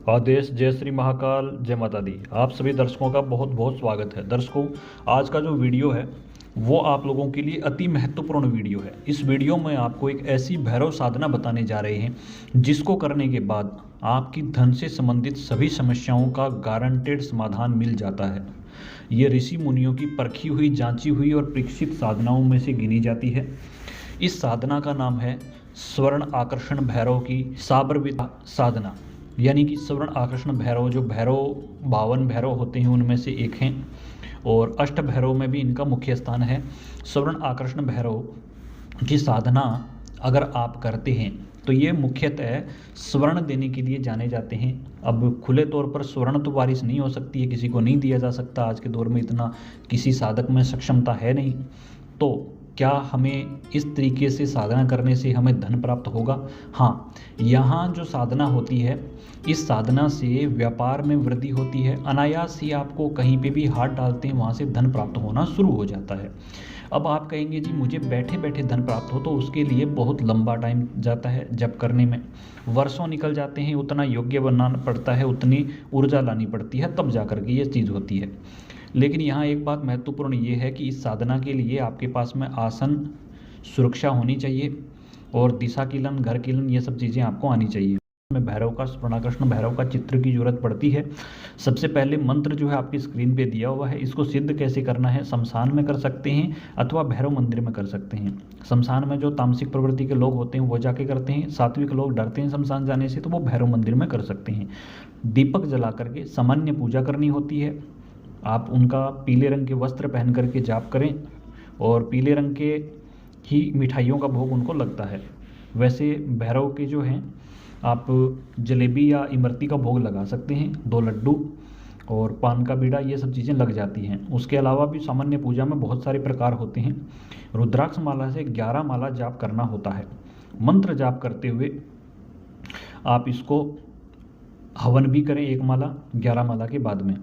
आदेश। जय श्री महाकाल, जय माता दी। आप सभी दर्शकों का बहुत बहुत स्वागत है। दर्शकों, आज का जो वीडियो है वो आप लोगों के लिए अति महत्वपूर्ण वीडियो है। इस वीडियो में आपको एक ऐसी भैरव साधना बताने जा रहे हैं जिसको करने के बाद आपकी धन से संबंधित सभी समस्याओं का गारंटेड समाधान मिल जाता है। ये ऋषि मुनियों की परखी हुई, जांची हुई और परीक्षित साधनाओं में से गिनी जाती है। इस साधना का नाम है स्वर्ण आकर्षण भैरव की साबरविद्या साधना, यानी कि स्वर्ण आकर्षण भैरव। जो भैरव 52 भैरव होते हैं उनमें से एक हैं और अष्ट भैरव में भी इनका मुख्य स्थान है। स्वर्ण आकर्षण भैरव की साधना अगर आप करते हैं तो ये मुख्यतः स्वर्ण देने के लिए जाने जाते हैं। अब खुले तौर पर स्वर्ण तो बारिश नहीं हो सकती है, किसी को नहीं दिया जा सकता। आज के दौर में इतना किसी साधक में सक्षमता है नहीं। तो क्या हमें इस तरीके से साधना करने से हमें धन प्राप्त होगा? हाँ, यहाँ जो साधना होती है, इस साधना से व्यापार में वृद्धि होती है। अनायास ही आपको कहीं पे भी हाथ डालते हैं वहाँ से धन प्राप्त होना शुरू हो जाता है। अब आप कहेंगे जी मुझे बैठे बैठे धन प्राप्त हो, तो उसके लिए बहुत लंबा टाइम जाता है। जब करने में वर्षों निकल जाते हैं, उतना योग्य बनाना पड़ता है, उतनी ऊर्जा लानी पड़ती है, तब जा कर के ये चीज़ होती है। लेकिन यहाँ एक बात महत्वपूर्ण ये है कि इस साधना के लिए आपके पास में आसन, सुरक्षा होनी चाहिए और दिशा कीलन, घर कीलन, ये सब चीज़ें आपको आनी चाहिए। में भैरव का, स्वर्णाकर्षण भैरव का चित्र की जरूरत पड़ती है। सबसे पहले मंत्र जो है आपकी स्क्रीन पे दिया हुआ है। इसको सिद्ध कैसे करना है? शमशान में कर सकते हैं अथवा भैरव मंदिर में कर सकते हैं। शमशान में जो तामसिक प्रवृत्ति के लोग होते हैं वो जाके करते हैं। सात्विक लोग डरते हैं शमशान जाने से, तो वो भैरव मंदिर में कर सकते हैं। दीपक जला करके सामान्य पूजा करनी होती है। आप उनका पीले रंग के वस्त्र पहन करके जाप करें और पीले रंग के ही मिठाइयों का भोग उनको लगता है। वैसे भैरव के जो हैं आप जलेबी या इमरती का भोग लगा सकते हैं, 2 लड्डू और पान का बीड़ा, ये सब चीज़ें लग जाती हैं। उसके अलावा भी सामान्य पूजा में बहुत सारे प्रकार होते हैं। रुद्राक्ष माला से 11 माला जाप करना होता है। मंत्र जाप करते हुए आप इसको हवन भी करें, 1 माला 11 माला के बाद में।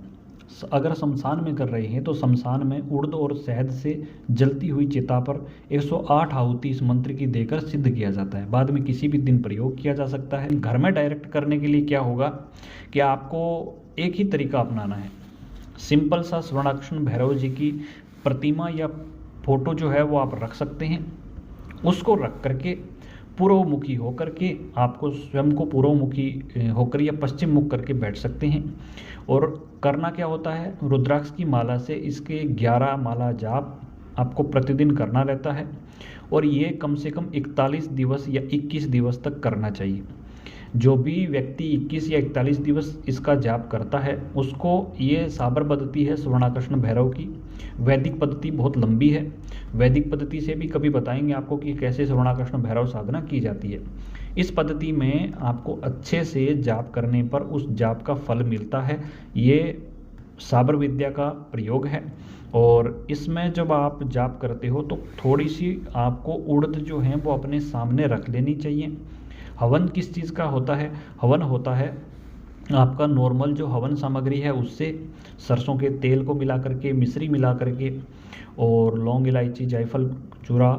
अगर शमशान में कर रहे हैं तो शमशान में उर्द और शहद से जलती हुई चिता पर 108 आहुति इस मंत्र की देकर सिद्ध किया जाता है। बाद में किसी भी दिन प्रयोग किया जा सकता है। घर में डायरेक्ट करने के लिए क्या होगा कि आपको एक ही तरीका अपनाना है। सिंपल सा स्वर्णाकर्षण भैरव जी की प्रतिमा या फोटो जो है वो आप रख सकते हैं। उसको रख करके पूर्वमुखी होकर के आपको स्वयं को पूर्वमुखी होकर या पश्चिम मुख करके बैठ सकते हैं। और करना क्या होता है, रुद्राक्ष की माला से इसके 11 माला जाप आपको प्रतिदिन करना रहता है और ये कम से कम 41 दिवस या 21 दिवस तक करना चाहिए। जो भी व्यक्ति 21 या 41 दिवस इसका जाप करता है उसको ये साबर पद्धति है स्वर्णाकर्षण भैरव की। वैदिक पद्धति बहुत लंबी है। वैदिक पद्धति से भी कभी बताएंगे आपको कि कैसे स्वर्णाकर्षण भैरव साधना की जाती है। इस पद्धति में आपको अच्छे से जाप करने पर उस जाप का फल मिलता है। ये साबर विद्या का प्रयोग है और इसमें जब आप जाप करते हो तो थोड़ी सी आपको उड़द जो है वो अपने सामने रख लेनी चाहिए। हवन किस चीज़ का होता है? हवन होता है आपका नॉर्मल जो हवन सामग्री है उससे, सरसों के तेल को मिला करके, मिश्री मिला करके और लौंग, इलायची, जायफल, चूरा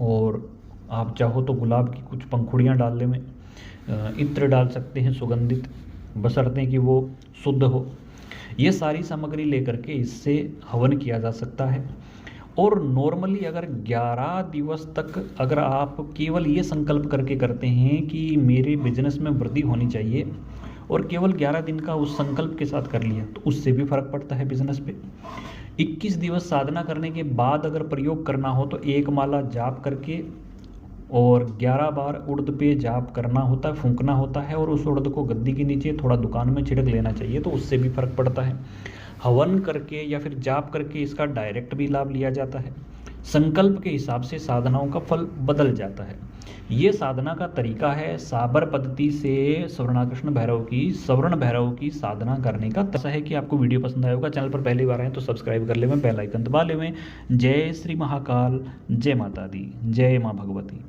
और आप चाहो तो गुलाब की कुछ पंखुड़ियाँ डालने में, इत्र डाल सकते हैं सुगंधित, बशर्ते कि वो शुद्ध हो। ये सारी सामग्री लेकर के इससे हवन किया जा सकता है। और नॉर्मली अगर 11 दिवस तक अगर आप केवल ये संकल्प करके करते हैं कि मेरे बिजनेस में वृद्धि होनी चाहिए और केवल 11 दिन का उस संकल्प के साथ कर लिया तो उससे भी फर्क पड़ता है बिजनेस पे। 21 दिवस साधना करने के बाद अगर प्रयोग करना हो तो 1 माला जाप करके और 11 बार उड़द पे जाप करना होता है, फूंकना होता है और उस उड़द को गद्दी के नीचे थोड़ा दुकान में छिड़क लेना चाहिए, तो उससे भी फर्क पड़ता है। हवन करके या फिर जाप करके इसका डायरेक्ट भी लाभ लिया जाता है। संकल्प के हिसाब से साधनाओं का फल बदल जाता है। ये साधना का तरीका है साबर पद्धति से स्वर्णाकर्षण भैरव की, स्वर्ण भैरव की साधना करने का। ऐसा है कि आपको वीडियो पसंद आया होगा। चैनल पर पहली बार आए तो सब्सक्राइब कर लेवें, बेल आइकन दबा लेवें। जय श्री महाकाल, जय माता दी, जय माँ भगवती।